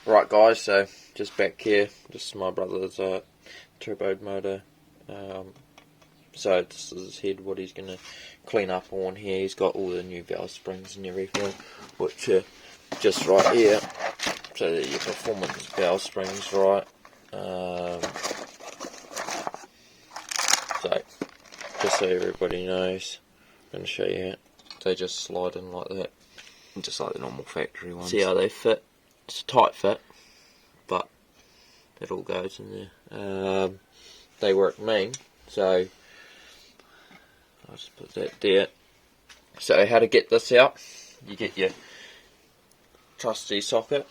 Right guys, so just back here, just my brother's turbo motor. So this is his head, what he's going to clean up on here. He's got all the new valve springs and everything, which are just right here. So that your performance valve springs, right. So just so everybody knows, I'm going to show you. They just slide in like that, just like the normal factory ones. See how they fit? It's a tight fit, but it all goes in there. They work mean, so I'll just put that there. So how to get this out? You get your trusty socket,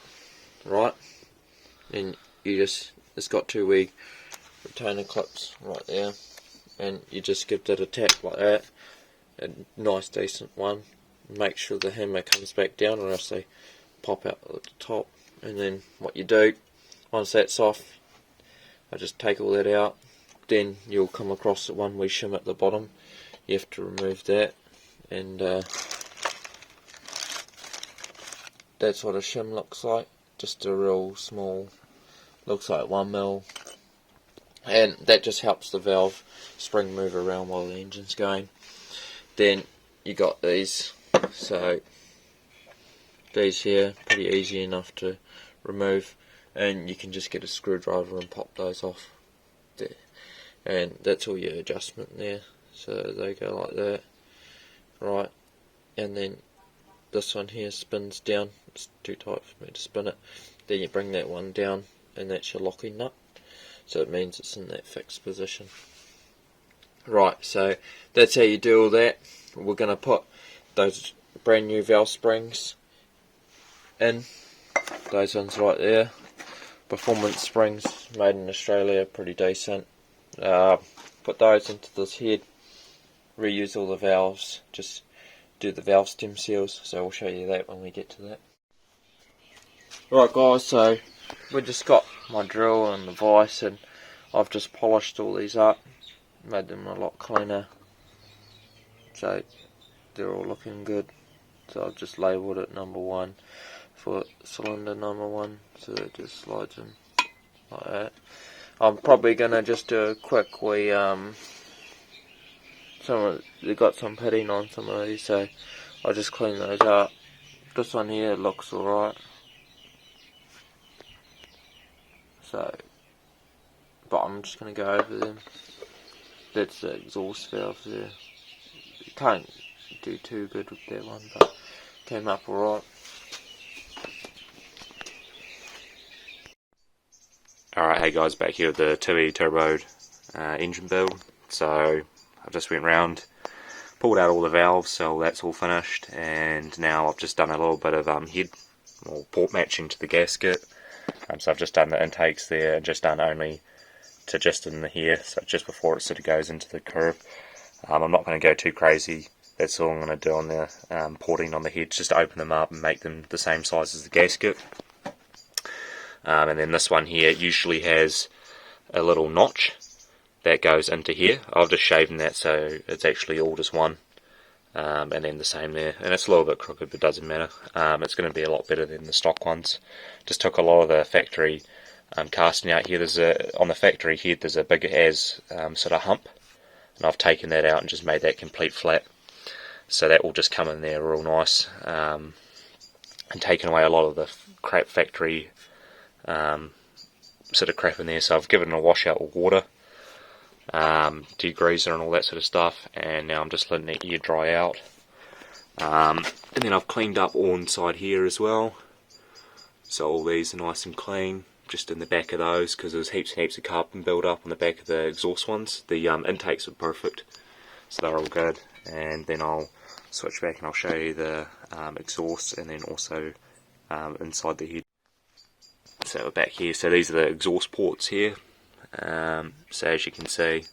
right? And you just, it's got two wee retainer clips right there, and you just give it a tap like that. A nice decent one. Make sure the hammer comes back down, or else they pop out at the top. And then what you do, once that's off, I just take all that out. Then you'll come across the one wee shim at the bottom. You have to remove that, and that's what a shim looks like. Just a real small, looks like 1mm, and that just helps the valve spring move around while the engine's going. Then you got these, so these here, pretty easy enough to remove, and you can just get a screwdriver and pop those off there, and that's all your adjustment there. So they go like that, right, and then this one here spins down. It's too tight for me to spin it. Then you bring that one down, and that's your locking nut, so it means it's in that fixed position. Right, so that's how you do all that. We're going to put those brand new valve springs in, those ones right there. Performance springs, made in Australia, pretty decent. Put those into this head, reuse all the valves, just do the valve stem seals, so we'll show you that when we get to that. Right guys, so we just got my drill and the vise, and I've just polished all these up, made them a lot cleaner, so they're all looking good. So I've just labelled it number 1 for cylinder number 1, so it just slides in like that. I'm probably gonna just do a quick wee they've got some pitting on some of these, so I'll just clean those up. This one here looks alright, so but I'm just gonna go over them. That's the exhaust valve there. You can't do too good with that one, but came up alright. Alright, hey guys, back here with the 2E turbo engine build. So I just went round, pulled out all the valves, so that's all finished, and now I've just done a little bit of head or port matching to the gasket. So I've just done the intakes there, and just done only to just in the here, so just before it sort of goes into the curve. I'm not going to go too crazy. That's all I'm going to do on the porting on the heads, just open them up and make them the same size as the gasket. And then this one here usually has a little notch that goes into here. I've just shaven that so it's actually all just one, and then the same there, and it's a little bit crooked but it doesn't matter. It's going to be a lot better than the stock ones. Just took a lot of the factory casting out here. There's on the factory head there's a big as sort of hump, and I've taken that out and just made that complete flat, so that will just come in there real nice, and taken away a lot of the crap factory sort of crap in there. So I've given it a wash out with water, degreaser and all that sort of stuff, and now I'm just letting the air dry out, and then I've cleaned up all inside here as well, so all these are nice and clean, just in the back of those, because there's heaps of carbon build up on the back of the exhaust ones. The intakes are perfect, so they're all good. And then I'll switch back and I'll show you the exhaust, and then also inside the head. So we're back here, so these are the exhaust ports here. So as you can see,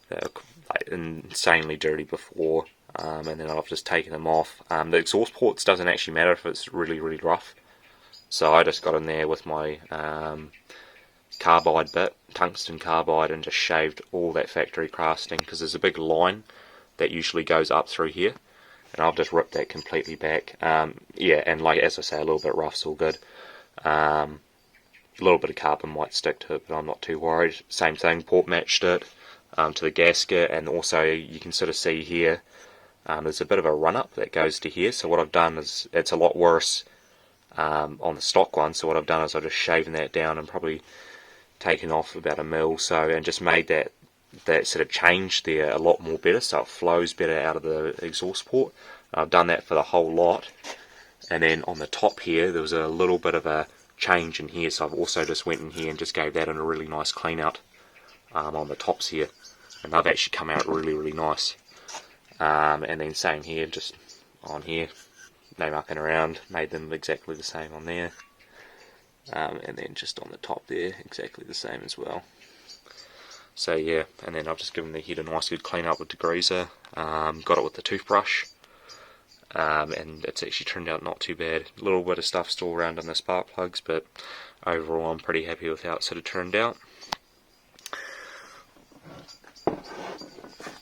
they're like insanely dirty before, and then I've just taken them off. The exhaust ports doesn't actually matter if it's really rough, so I just got in there with my carbide bit, tungsten carbide, and just shaved all that factory casting, because there's a big line that usually goes up through here, and I've just ripped that completely back. Yeah, and like as I say, a little bit rough's all good. a little bit of carbon might stick to it, but I'm not too worried. Same thing, port matched it to the gasket, and also you can sort of see here there's a bit of a run up that goes to here. So what I've done is, it's a lot worse on the stock one, so what I've done is I've just shaven that down and probably taken off about a mil, so, and just made that sort of change there a lot more better, so it flows better out of the exhaust port. I've done that for the whole lot. And then on the top here, there was a little bit of a change in here, so I've also just went in here and just gave that a really nice clean out on the tops here, and they've actually come out really nice. And then same here, just on here, no mucking around, made them exactly the same on there, and then just on the top there, exactly the same as well. So yeah, and then I've just given the head a nice good clean up with degreaser, got it with the toothbrush, and it's actually turned out not too bad. A little bit of stuff still around on the spark plugs, but overall I'm pretty happy with how it sort of turned out.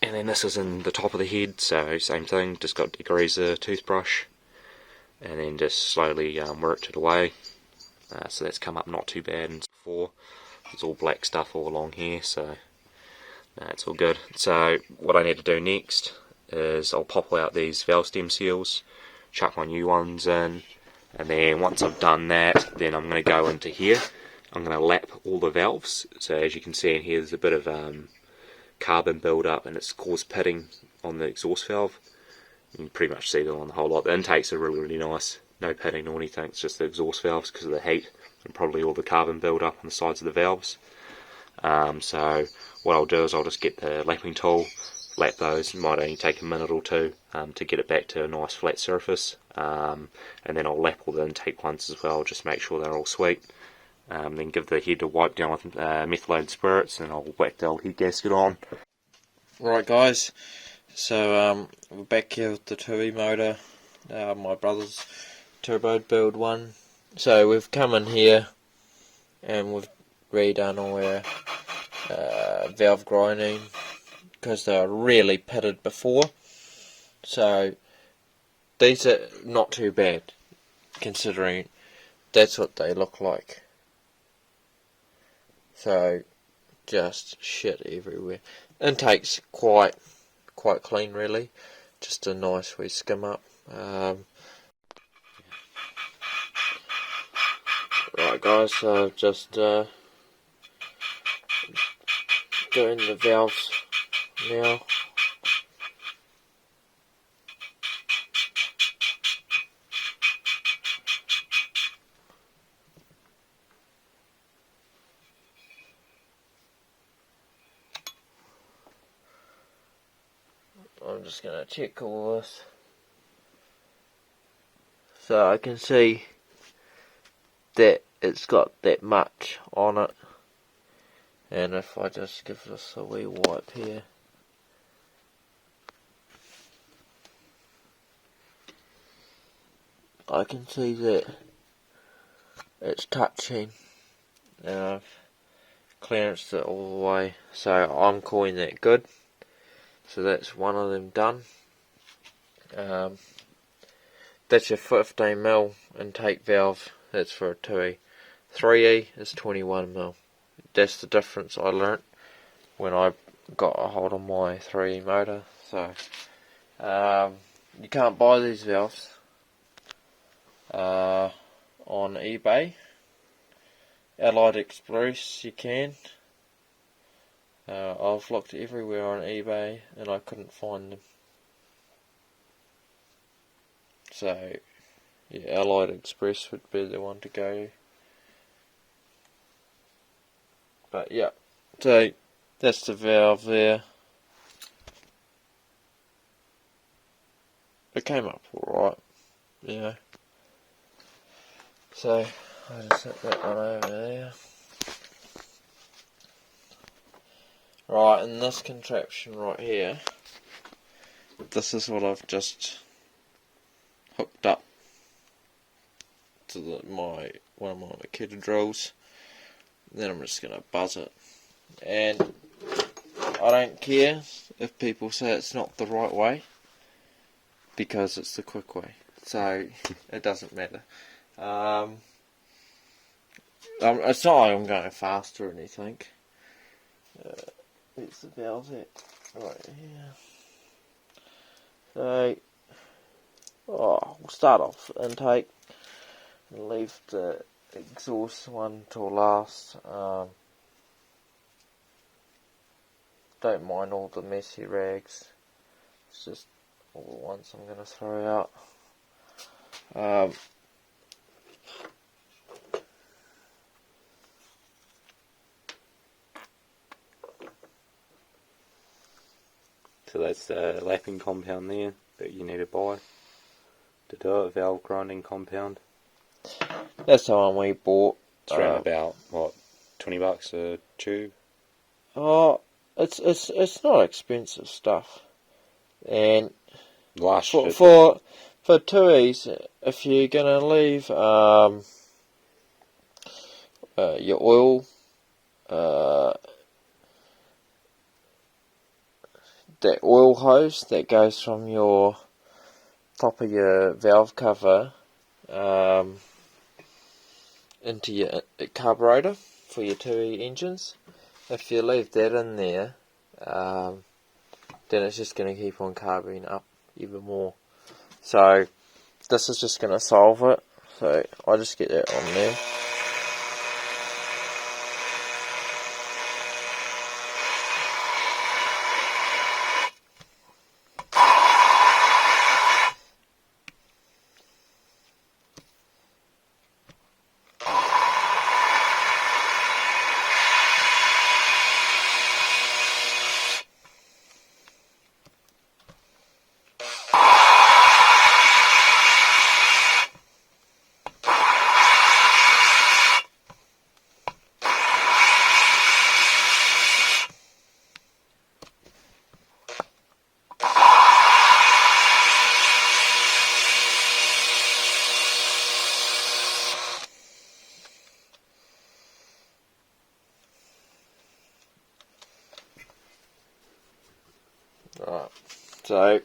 And then this is in the top of the head, so same thing, just got degreaser, toothbrush, and then just slowly worked it away. So that's come up not too bad. And before, it's all black stuff all along here, so it's all good. So what I need to do next is I'll pop out these valve stem seals, chuck my new ones in, and then once I've done that, then I'm going to go into here. I'm going to lap all the valves. So as you can see in here, there's a bit of carbon build up, and it's caused pitting on the exhaust valve. You can pretty much see them on the whole lot. The intakes are really nice, no pitting or anything, it's just the exhaust valves because of the heat and probably all the carbon build up on the sides of the valves. So what I'll do is I'll just get the lapping tool, lap those. It might only take a minute or two to get it back to a nice flat surface, and then I'll lap all the intake ones as well, just make sure they're all sweet. Then give the head a wipe down with methylated spirits, and I'll whack the old head gasket on. Right guys, so we're back here with the Tui motor, my brother's turbo build one. So we've come in here and we've redone all our valve grinding because they were really pitted before. So these are not too bad considering that's what they look like. So just shit everywhere. Intake's quite clean really, just a nice wee skim up. Right guys, so just doing the valves now. I'm just going to check all this. So I can see that it's got that much on it. And if I just give this a wee wipe here. I can see that it's touching. And I've clearanced it all the way. So I'm calling that good. So that's one of them done. That's your 15mm intake valve. That's for a 2E. 3E is 21mm. That's the difference I learnt when I got a hold of my 3E motor. So you can't buy these valves on eBay. Allied Express you can. I've looked everywhere on eBay and I couldn't find them. So yeah, Allied Express would be the one to go. But yeah, so that's the valve there. It came up alright, you know. So I just set that one over there. Right, and this contraption right here, this is what I've just hooked up to one of my Makita drills. Then I'm just going to buzz it. And I don't care if people say it's not the right way, because it's the quick way. So it doesn't matter. It's not like I'm going fast or anything. Where's the valves at? Right here. So, we'll start off intake and leave the exhaust one till last. Don't mind all the messy rags. It's just all the ones I'm going to throw out. So that's the lapping compound there that you need to buy to do it, valve grinding compound. That's the one we bought. It's around about, what, $20 a tube? Oh, it's not expensive stuff. And for toys, if you're gonna leave your oil, that oil hose that goes from your top of your valve cover into your carburetor for your 2E engines, if you leave that in there, then it's just going to keep on carburing up even more. So this is just going to solve it. So I'll just get that on there. Right, so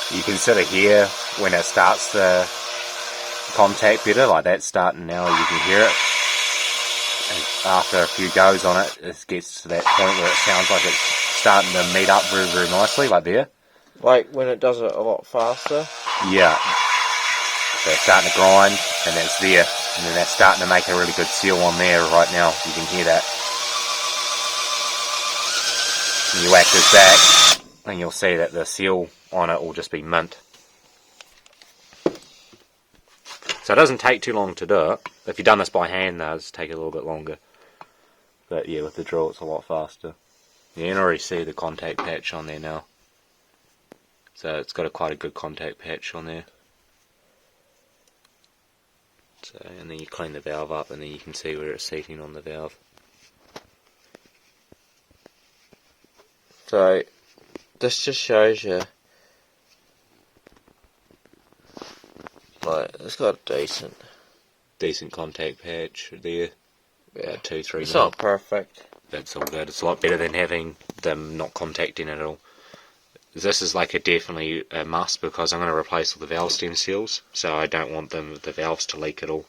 You can sort of hear when it starts to contact better, like that's starting now, you can hear it. And after a few goes on it, it gets to that point where it sounds like it's starting to meet up very, very nicely, like there. like when it does it a lot faster. Yeah. So it's starting to grind, and that's there. And then that's starting to make a really good seal on there right now. You can hear that. And you whack this back, and you'll see that the seal on it will just be mint. So it doesn't take too long to do it. If you've done this by hand, though, it's take a little bit longer. But yeah, with the drill, it's a lot faster. You can already see the contact patch on there now. So it's got quite a good contact patch on there. So, and then you clean the valve up, and then you can see where it's seating on the valve. So this just shows you, like, it's got a decent contact patch there. yeah, 2-3 it's mil. not perfect. That's all good. It's a lot better than having them not contacting at all. This is like definitely a must, because I'm going to replace all the valve stem seals, so I don't want the valves to leak at all.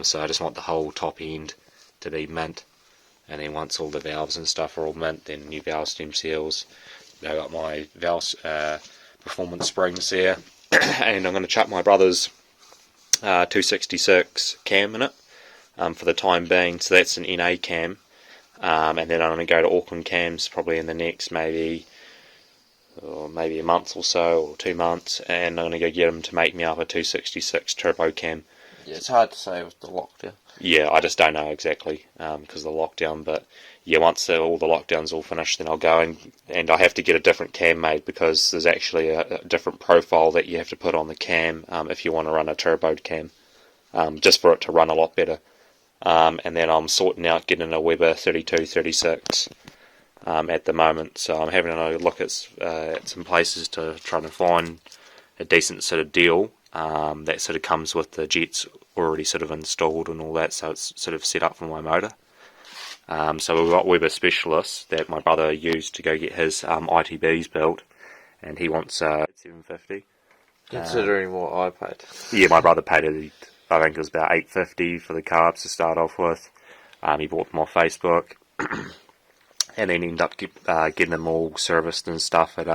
So I just want the whole top end to be mint, and then once all the valves and stuff are all mint, then new valve stem seals. I got my valve performance springs there, and I'm going to chuck my brother's 266 cam in it for the time being. So that's an NA cam, and then I'm going to go to Auckland Cams probably in the next maybe or maybe a month or so, or 2 months, and I'm going to go get them to make me up a 266 turbo cam. Yeah, it's hard to say with the lockdown. Yeah, I just don't know exactly because of the lockdown, but yeah, once all the lockdown's all finished, then I'll go and I have to get a different cam made because there's actually a different profile that you have to put on the cam if you want to run a turbo cam, just for it to run a lot better. And then I'm sorting out getting a Weber 3236 at the moment, so I'm having a look at some places to try to find a decent sort of deal that sort of comes with the jets already sort of installed and all that, so it's sort of set up for my motor. So we've got Weber specialists that my brother used to go get his ITBs built, and he wants $750. Considering what I paid. Yeah, my brother paid it. I think it was about $850 for the carbs to start off with. He bought them off Facebook, and then ended up getting them all serviced and stuff at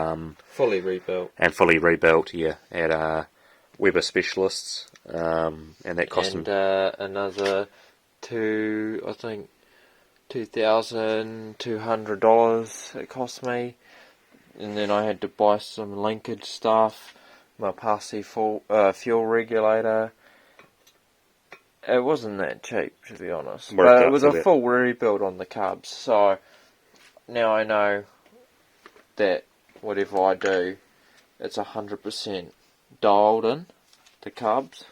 Fully rebuilt. And fully rebuilt, yeah, at Weber specialists, and that cost him another $2,200 it cost me, and then I had to buy some linkage stuff, my Parsi fuel regulator. It wasn't that cheap, to be honest, but it was a full rebuild on the carbs, so now I know that whatever I do, it's 100% dialed in, the carbs.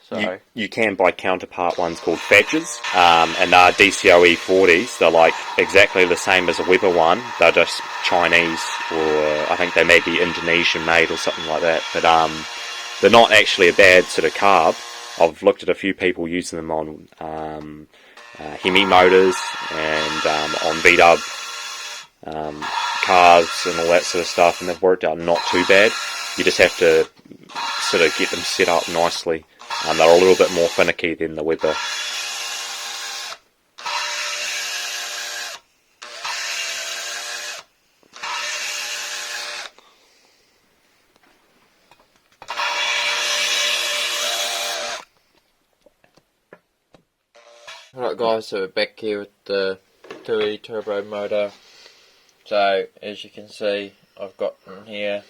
So you can buy counterpart ones called Thatchers, and they're DCOE 40s. They're like exactly the same as a Weber one. They're just Chinese, or I think they may be Indonesian made or something like that. But they're not actually a bad sort of carb. I've looked at a few people using them on Hemi motors and on VW cars and all that sort of stuff, and they've worked out not too bad. You just have to sort of get them set up nicely. They're a little bit more finicky than the Weber. Alright guys, so we're back here with the 2E turbo motor. So as you can see, I've got in here,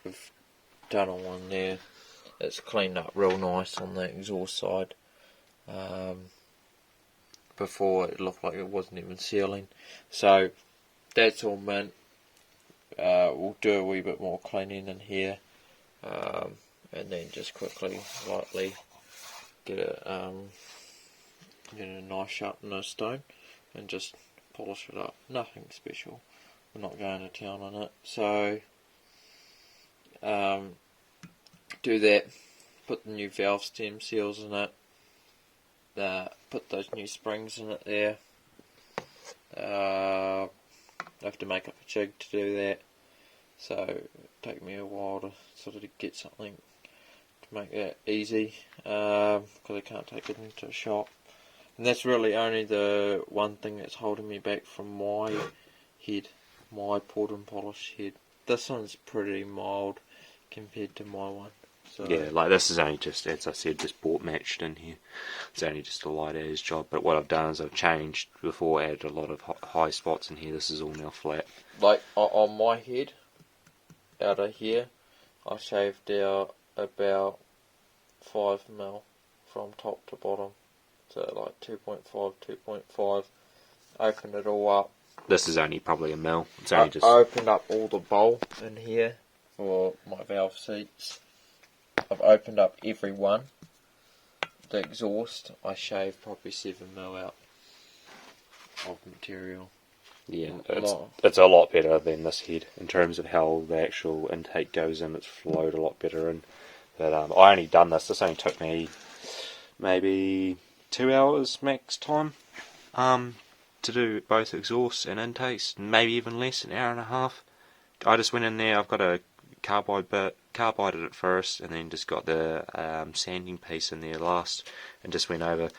we've done on one there. It's cleaned up real nice on the exhaust side. Before it looked like it wasn't even sealing. So that's all mint. We'll do a wee bit more cleaning in here, and then just quickly, lightly get a nice sharpener stone and just polish it up. Nothing special. We're not going to town on it. So do that. Put the new valve stem seals in it. Put those new springs in it there. I have to make up a jig to do that, so it take me a while to sort of get something to make that easy, because I can't take it into a shop, and that's really only the one thing that's holding me back from my head, my poured and polished head. This one's pretty mild compared to my one. So yeah, like this is only just, as I said, just bought matched in here. It's only just a light as job, but what I've done is I've changed before, added a lot of high spots in here. This is all now flat. Like on my head, out of here, I shaved out about 5mm from top to bottom. So like 2.5. Opened it all up. This is only probably a mil. It's only just. I opened up all the bowl in here for my valve seats. I've opened up every one. The exhaust, I shaved probably 7mm out of material. Yeah, it's a lot better than this head in terms of how the actual intake goes in. It's flowed a lot better in. But I only done this. This only took me maybe 2 hours max time to do both exhausts and intakes. Maybe even less, an hour and a half. I just went in there. I've got a carbided it first, and then just got the sanding piece in there last, and just went over.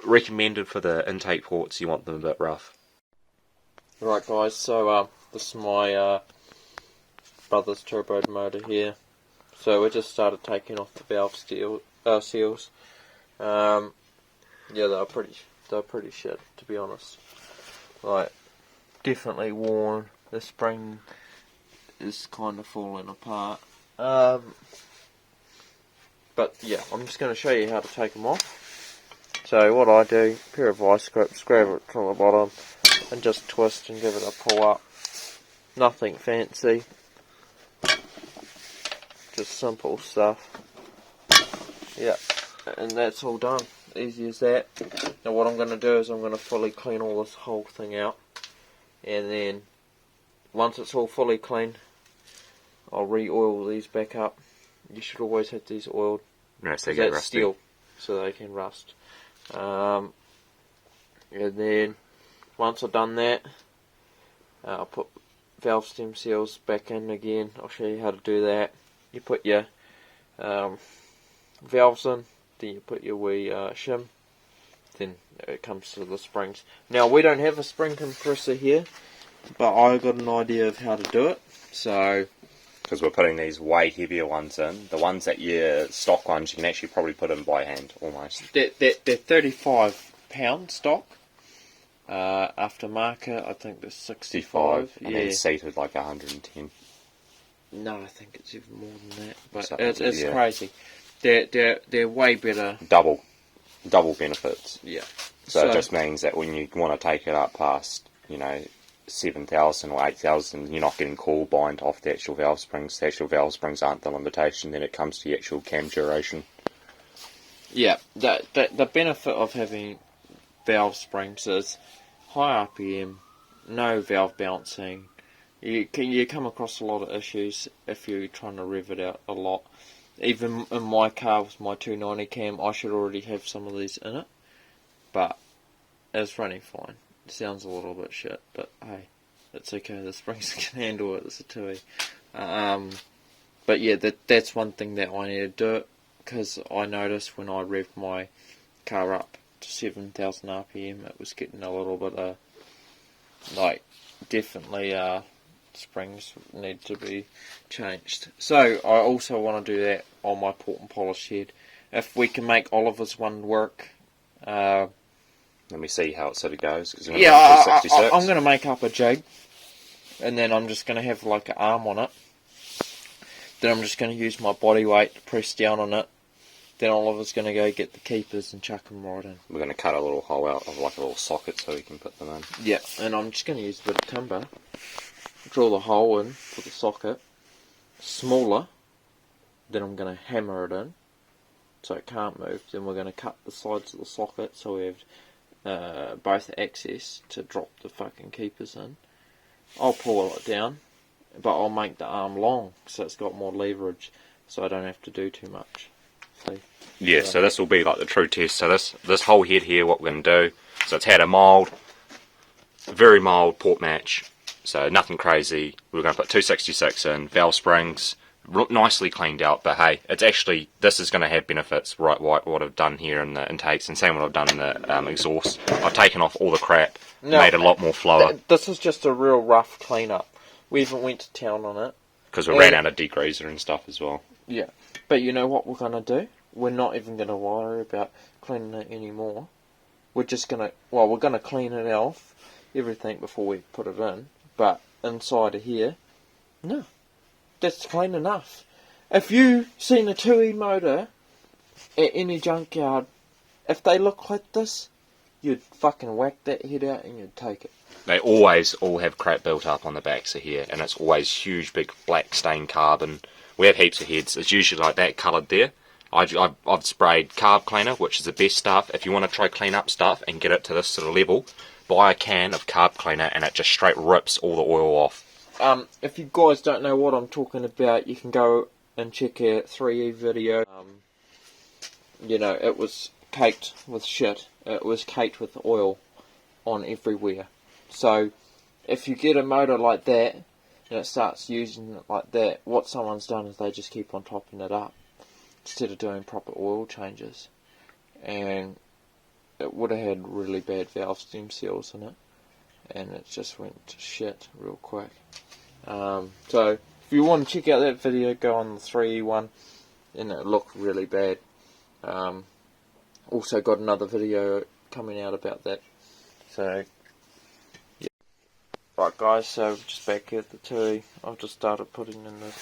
Recommended for the intake ports, you want them a bit rough. Right guys, so this is my brother's turbo motor here. So we just started taking off the valve seals. Yeah, they're pretty shit, to be honest. Like, definitely worn. The spring is kind of falling apart. But yeah, I'm just going to show you how to take them off. So what I do, pair of vice grips, grab it from the bottom and just twist and give it a pull up. Nothing fancy, just simple stuff. Yeah, and that's all done. Easy as that. Now what I'm going to do is I'm going to fully clean all this whole thing out, and then once it's all fully clean, I'll re-oil these back up. You should always have these oiled. No, so they get rusty. Steel, so they can rust. And then once I've done that, I'll put valve stem seals back in again. I'll show you how to do that. You put your valves in, then you put your wee shim, then it comes to the springs. Now we don't have a spring compressor here, but I got an idea of how to do it. So, because we're putting these way heavier ones in, the ones that your stock ones you can actually probably put in by hand almost. They're 35-pound stock. Aftermarket, I think they're 65. And then seated like 110. No, I think it's even more than that. But So, it's yeah. crazy. They're way better. Double benefits. Yeah. So it just means that when you want to take it up past, 7,000 or 8,000, you're not getting coil bind off the actual valve springs. The actual valve springs aren't the limitation. Then it comes to the actual cam duration. Yeah. The benefit of having valve springs is high RPM, no valve bouncing. You come across a lot of issues if you're trying to rev it out a lot. Even in my car with my 290 cam, I should already have some of these in it, but it's running fine. It sounds a little bit shit, but hey, it's okay. The springs can handle it. It's a 2E. But yeah, that's one thing that I need to do it, because I noticed when I revved my car up to 7,000 RPM, it was getting a little bit definitely springs need to be changed. So I also want to do that on my port and polish head. If we can make Oliver's one work, Let me see how it sort of goes. yeah, I'm going to make up a jig, and then I'm just going to have like an arm on it. Then I'm just going to use my body weight to press down on it. Then Oliver's going to go get the keepers and chuck them right in. We're going to cut a little hole out of like a little socket so we can put them in. Yeah, and I'm just going to use a bit of timber, drill the hole in for the socket, smaller, then I'm going to hammer it in so it can't move. Then we're going to cut the sides of the socket so we have both access to drop the fucking keepers in. I'll pull it down, but I'll make the arm long so it's got more leverage, so I don't have to do too much. See? Yeah, so this will be like the true test. So this whole head here, what we're going to do, so it's had a very mild port match, so nothing crazy. We're going to put 266 in, valve springs, nicely cleaned out, but hey, it's actually, this is going to have benefits, right, what I've done here in the intakes, and same what I've done in the exhaust. I've taken off all the crap, made it a lot more flower. This is just a real rough clean-up. We even went to town on it. Because we ran out of degreaser and stuff as well. Yeah, but you know what we're going to do? We're not even going to worry about cleaning it anymore. We're just going to, we're going to clean it off, everything before we put it in, but inside of here, no. That's clean enough. If you seen a 2E motor at any junkyard, if they look like this, you'd fucking whack that head out and you'd take it. They always all have crap built up on the backs of here, and it's always huge, big, black stained carbon. We have heaps of heads. It's usually like that coloured there. I've sprayed carb cleaner, which is the best stuff. If you want to try clean up stuff and get it to this sort of level, buy a can of carb cleaner and it just straight rips all the oil off. If you guys don't know what I'm talking about, you can go and check a 3E video. It was caked with shit. It was caked with oil on everywhere. So, if you get a motor like that, and it starts using it like that, what someone's done is they just keep on topping it up, instead of doing proper oil changes. And it would have had really bad valve stem seals in it, and it just went to shit real quick. So if you want to check out that video, go on the 3E one, and it looked really bad. Also got another video coming out about that. So yeah, Right guys, so just back here at the tui, I've just started putting in the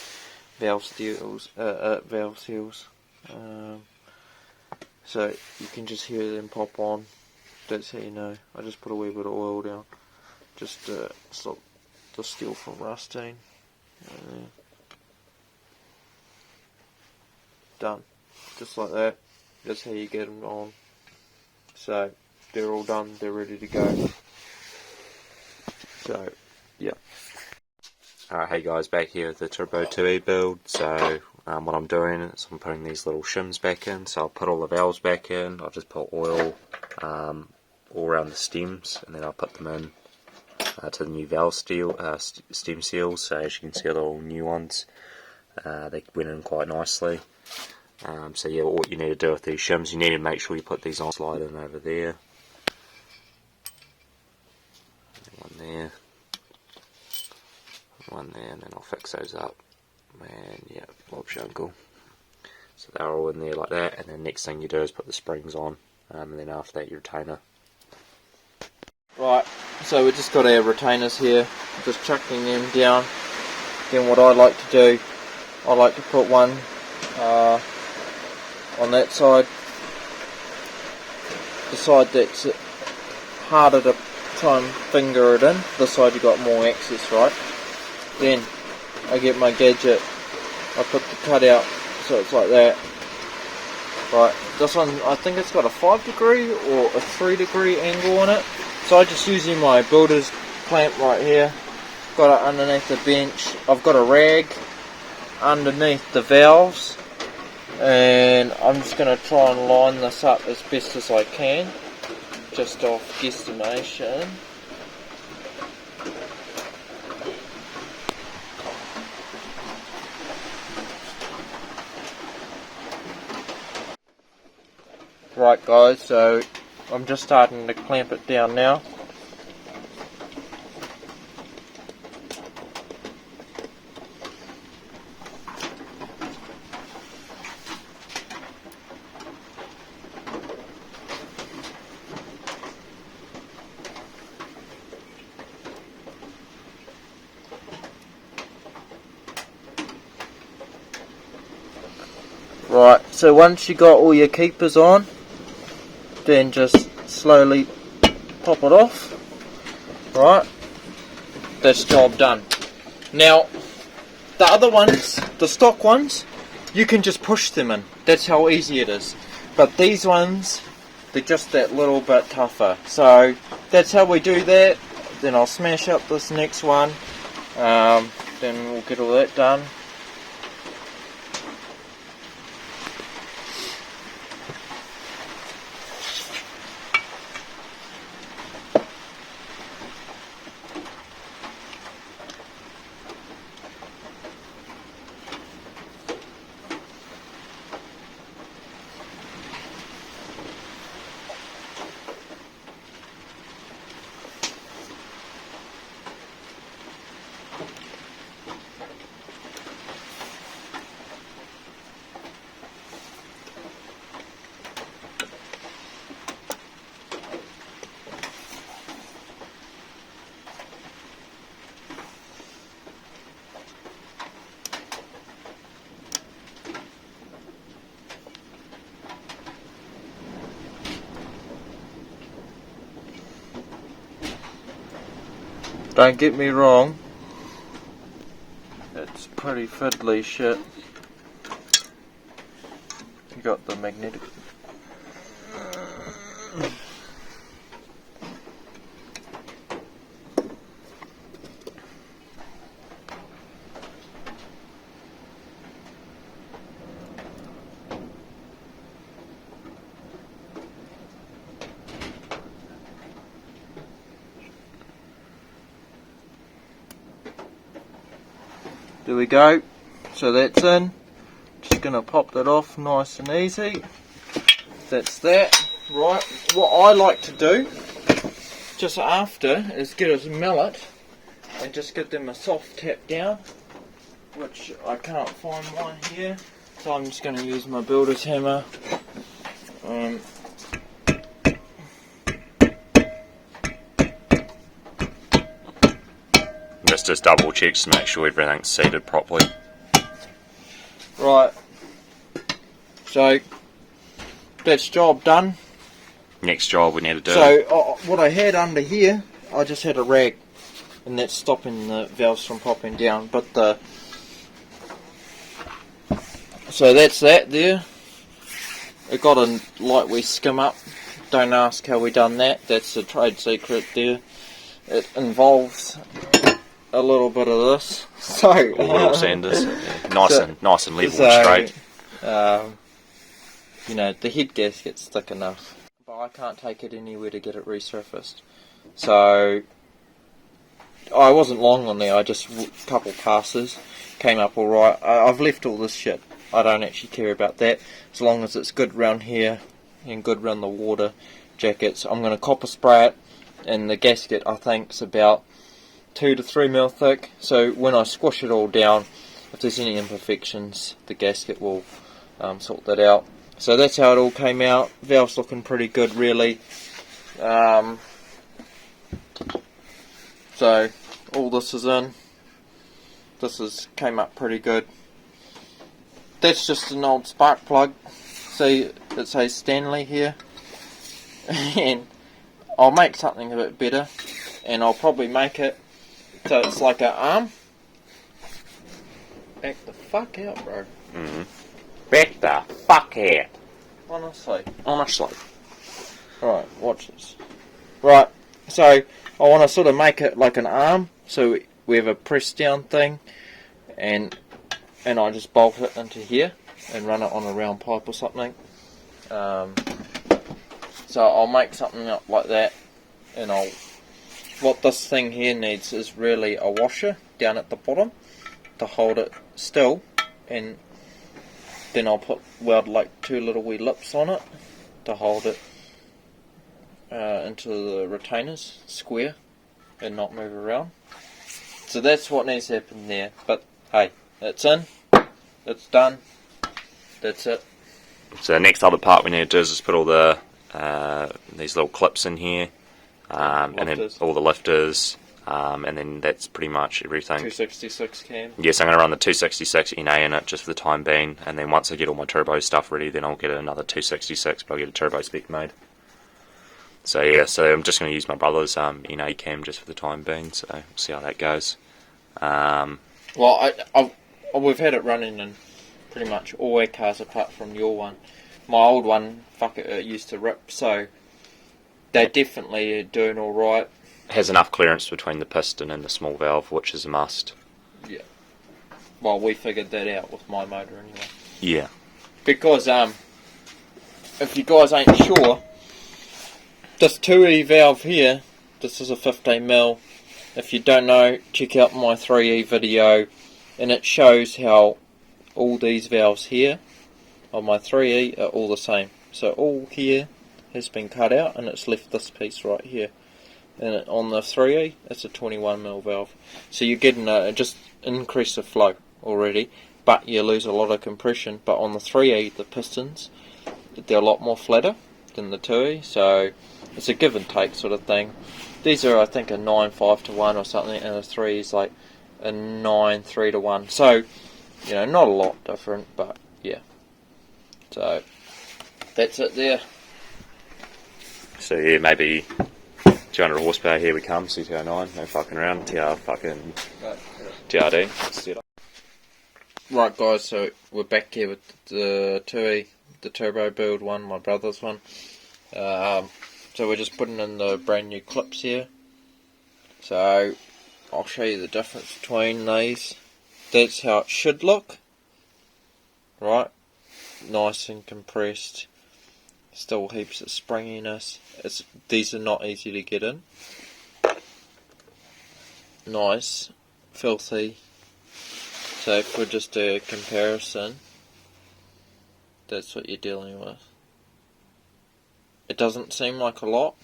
valve seals, so you can just hear them pop on. That's how you know. I just put a wee bit of oil down, just to stop the steel from rusting. Done, just like that. That's how you get them on. So they're all done, they're ready to go. So yeah. Alright, hey guys, back here with the Turbo 2E build. So what I'm doing is I'm putting these little shims back in. So I'll put all the valves back in. I'll just put oil all around the stems, and then I'll put them in to the new valve stem seals. So as you can see, they're all new ones. They went in quite nicely. So yeah, what you need to do with these shims, you need to make sure you put these on, slide in over there. One there. One there, and then I'll fix those up. And yeah, Bob's your uncle. So they're all in there like that, and then next thing you do is put the springs on, and then after that your retainer. Right, so we just got our retainers here, just chucking them down. Then what I like to do, I like to put one on that side, the side that's harder to try and finger it in, this side you got more access, right? Then I get my gadget, I put the cutout so it's like that. Right, this one I think it's got a 5° or a 3° angle on it. So I'm just using my builder's clamp right here. Got it underneath the bench. I've got a rag underneath the valves, and I'm just going to try and line this up as best as I can, just off guesstimation. Right guys, so I'm just starting to clamp it down now. Right, so once you got all your keepers on, then just slowly pop it off. Right, that's job done. Now, the other ones, the stock ones, you can just push them in. That's how easy it is. But these ones, they're just that little bit tougher. So that's how we do that. Then I'll smash up this next one. Then we'll get all that done. Don't get me wrong, it's pretty fiddly shit. You got the magnetic. There we go, so that's in. Just going to pop that off nice and easy. That's that. Right, what I like to do just after is get a mallet and just give them a soft tap down, which I can't find mine here, so I'm just going to use my builder's hammer. Just double check to make sure everything's seated properly. Right, so that's job done. Next job we need to do. So what I had under here, I just had a rag, and that's stopping the valves from popping down. But so that's that there. It got a lightweight skim up. Don't ask how we done that. That's a trade secret there. It involves a little bit of this. So oil sanders, yeah. Nice and level and straight. You know, the head gasket's thick enough, but I can't take it anywhere to get it resurfaced. So I wasn't long on there. I just a couple passes came up all right. I've left all this shit. I don't actually care about that as long as it's good round here and good round the water jackets. I'm going to copper spray it, and the gasket I think is about 2 to 3 mil thick. So when I squish it all down, if there's any imperfections, the gasket will sort that out. So that's how it all came out. Valve's looking pretty good, really. So all this is in. Came up pretty good. That's just an old spark plug. See, it says Stanley here. And I'll make something a bit better, and I'll probably make it so it's like an arm. Back the fuck out, bro. Back the fuck out. Honestly. Right, watch this. Right, so I want to sort of make it like an arm, so we have a press down thing, and I just bolt it into here and run it on a round pipe or something. So I'll make something up like that, and what this thing here needs is really a washer down at the bottom to hold it still, and then I'll weld like 2 little wee lips on it to hold it into the retainers square and not move around. So that's what needs to happen there. But hey, it's in, it's done, that's it. So the next other part we need to do is just put all the these little clips in here, and then all the lifters, and then that's pretty much everything. 266 cam. Yes, I'm going to run the 266 NA in it just for the time being, and then once I get all my turbo stuff ready, then I'll get another 266, but I'll get a turbo spec made. So yeah, so I'm just going to use my brother's NA cam just for the time being, so we'll see how that goes. Well, we've had it running in pretty much all our cars apart from your one. My old one, fuck it used to rip, so they definitely are doing alright. Has enough clearance between the piston and the small valve, which is a must. Yeah. Well, we figured that out with my motor anyway. Yeah. Because, if you guys ain't sure, this 2E valve here, this is a 15mm. If you don't know, check out my 3E video, and it shows how all these valves here on my 3E are all the same. So all here has been cut out, and it's left this piece right here. And on the 3E, it's a 21mm valve. So you're getting just increase the flow already, but you lose a lot of compression. But on the 3E, the pistons, they're a lot more flatter than the 2E, so it's a give and take sort of thing. These are, I think, a 9.5 to 1 or something, and the 3 is like a 9.3 to 1. So, you know, not a lot different, but yeah. So, that's it there. So yeah, maybe 200 horsepower, here we come, CT09, no fucking around, TRD. Let's do it. Right guys, so we're back here with the 2E, the turbo build one, my brother's one. So we're just putting in the brand new clips here. So I'll show you the difference between these. That's how it should look. Right, nice and compressed. Still heaps of springiness. These are not easy to get in. Nice, filthy. So for just a comparison, that's what you're dealing with. It doesn't seem like a lot,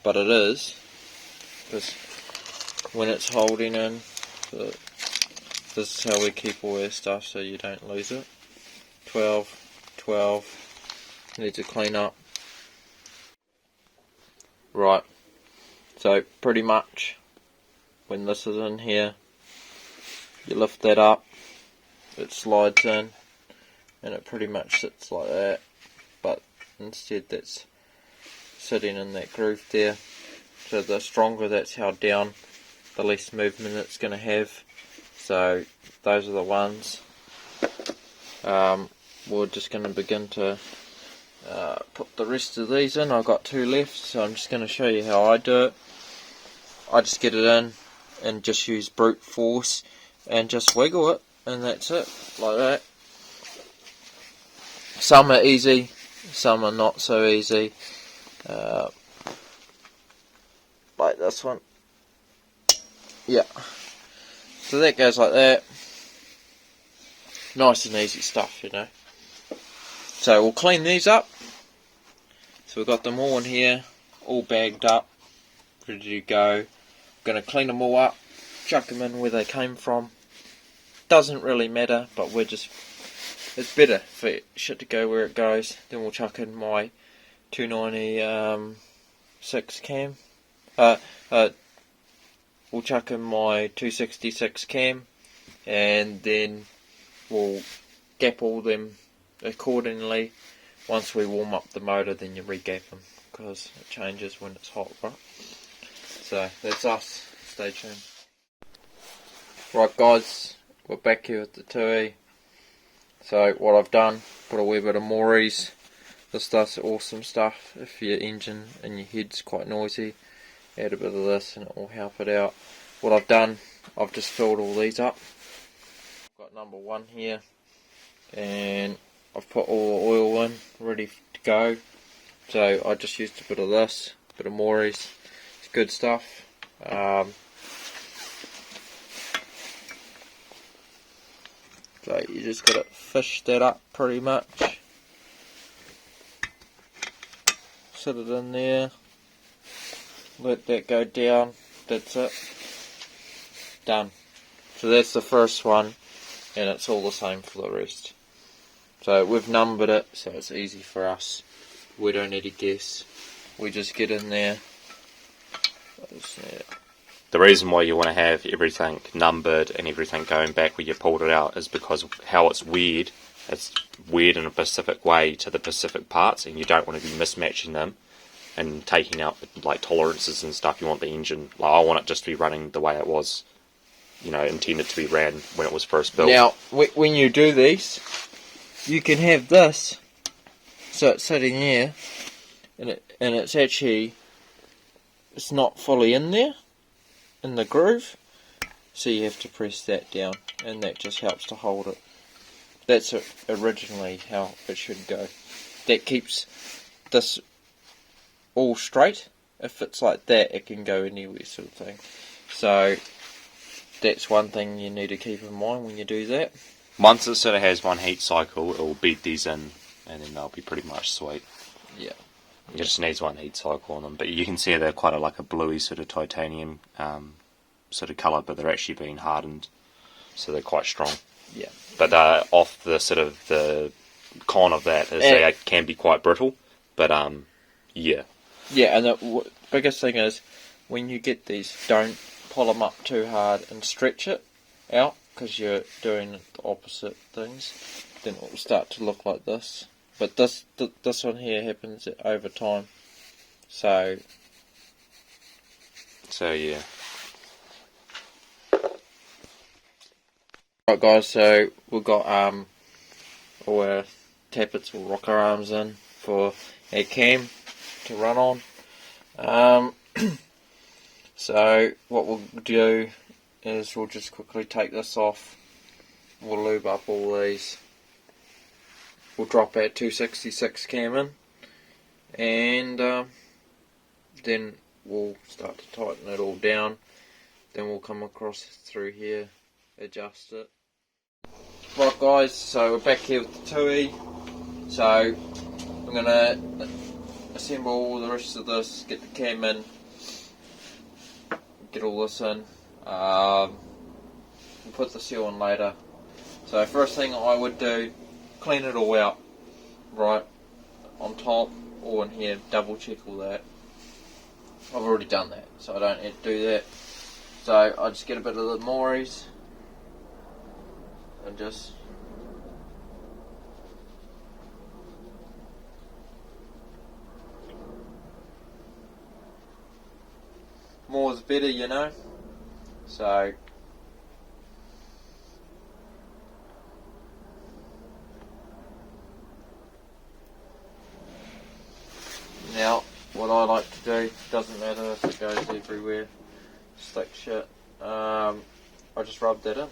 but it is, because when it's holding in, this is how we keep all our stuff so you don't lose it. 12, need to clean up. Right, so pretty much when this is in here, you lift that up, it slides in, and it pretty much sits like that, but instead that's sitting in that groove there. So the stronger that's held down, the less movement it's going to have. So those are the ones. We're just going to begin to put the rest of these in. I've got 2 left, so I'm just going to show you how I do it. I just get it in and just use brute force and just wiggle it, and that's it, like that. Some are easy, some are not so easy, like this one. Yeah, so that goes like that. Nice and easy stuff, you know. So we'll clean these up. So we've got them all in here, all bagged up, ready to go. Going to clean them all up, chuck them in where they came from. Doesn't really matter, but it's better for shit to go where it goes. Then we'll chuck in my 296 cam. We'll chuck in my 266 cam, and then we'll gap all them accordingly. Once we warm up the motor, then you re-gap them, because it changes when it's hot, right? So that's us. Stay tuned. Right guys, we're back here with the Tui. So what I've done, put a wee bit of Morris. This does awesome stuff. If your engine and your head's quite noisy, add a bit of this and it will help it out. What I've done, I've just filled all these up. I've got number 1 here, and I've put all the oil in, ready to go. So I just used a bit of this, a bit of Morris. It's good stuff. So you just got to fish that up pretty much. Sit it in there. Let that go down. That's it. Done. So that's the first one, and it's all the same for the rest. So we've numbered it, so it's easy for us. We don't need to guess. We just get in there. The reason why you want to have everything numbered and everything going back where you pulled it out is because of how it's weird. It's weird in a specific way to the specific parts, and you don't want to be mismatching them and taking out like tolerances and stuff. You want the engine, like I want it just to be running the way it was, you know, intended to be ran when it was first built. Now, when you do these, you can have this, so it's sitting here, and it's actually, it's not fully in there, in the groove, so you have to press that down, and that just helps to hold it. That's originally how it should go. That keeps this all straight. If it's like that, it can go anywhere, sort of thing. So that's one thing you need to keep in mind when you do that. Once it sort of has one heat cycle, it will beat these in, and then they'll be pretty much sweet. Yeah. It just needs one heat cycle on them, but you can see they're quite like a bluey sort of titanium sort of colour, but they're actually being hardened, so they're quite strong. Yeah. But off the sort of the con of that is they can be quite brittle, but yeah. Yeah, and the biggest thing is when you get these, don't pull them up too hard and stretch it out, because you're doing the opposite things. Then it will start to look like this. But this one here happens over time. So yeah. Right guys, so we've got all our tappets or rocker arms in for our cam to run on. So what we'll do is we'll just quickly take this off. We'll lube up all these. We'll drop our 266 cam in, and then we'll start to tighten it all down. Then we'll come across through here, adjust it. Right guys, so we're back here with the Tui. So I'm going to assemble all the rest of this, get the cam in, get all this in. We'll put the seal on later. So first thing I would do, clean it all out, right, on top or in here, double check all that. I've already done that, so I don't need to do that. So I just get a bit of the Morris and just more is better, you know. So now what I like to do, doesn't matter if it goes everywhere, stick shit, I just rub that in,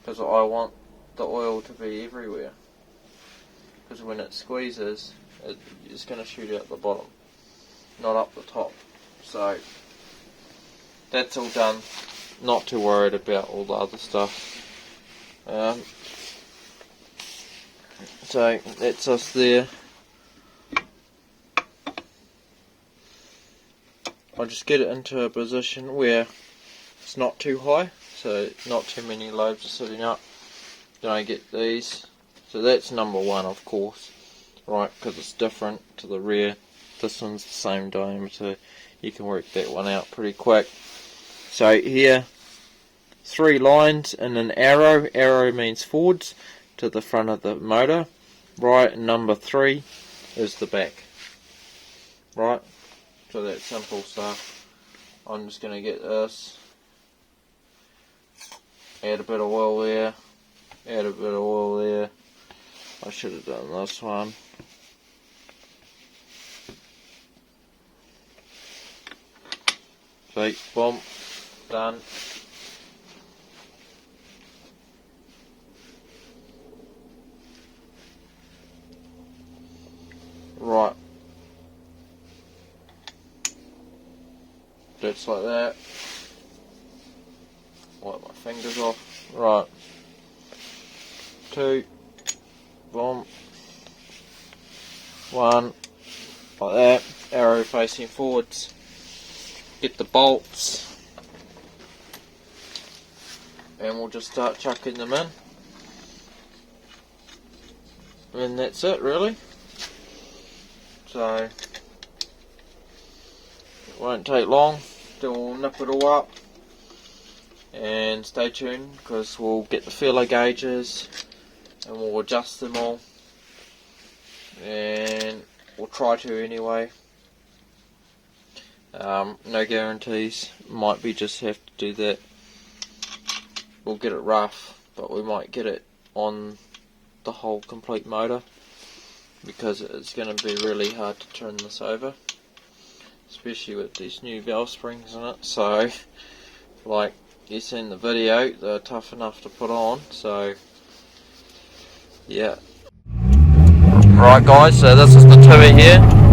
because I want the oil to be everywhere, because when it squeezes it's going to shoot out the bottom, not up the top. So that's all done, not too worried about all the other stuff. So that's us there. I just get it into a position where it's not too high, so not too many lobes are sitting up. Then I get these, so that's number one, of course, right, because it's different to the rear. This one's the same diameter, you can work that one out pretty quick. So here, 3 lines and an arrow. Arrow means forwards to the front of the motor, right, and number 3 is the back, right. So that's simple stuff. I'm just going to get this, add a bit of oil there, add a bit of oil there. I should have done this one. See, boom, done. Right. Just like that. Wipe my fingers off. Right. 2. Boom. 1. Like that. Arrow facing forwards. Get the bolts. And we'll just start chucking them in. And that's it, really. So it won't take long. Then we'll nip it all up, and stay tuned because we'll get the feeler gauges and we'll adjust them all, and we'll try to anyway. No guarantees, might be just have to do that. We'll get it rough, but we might get it on the whole complete motor, because it's going to be really hard to turn this over, especially with these new valve springs in it. So like you seen the video, they're tough enough to put on. So yeah. Right guys, so this is the Tui here.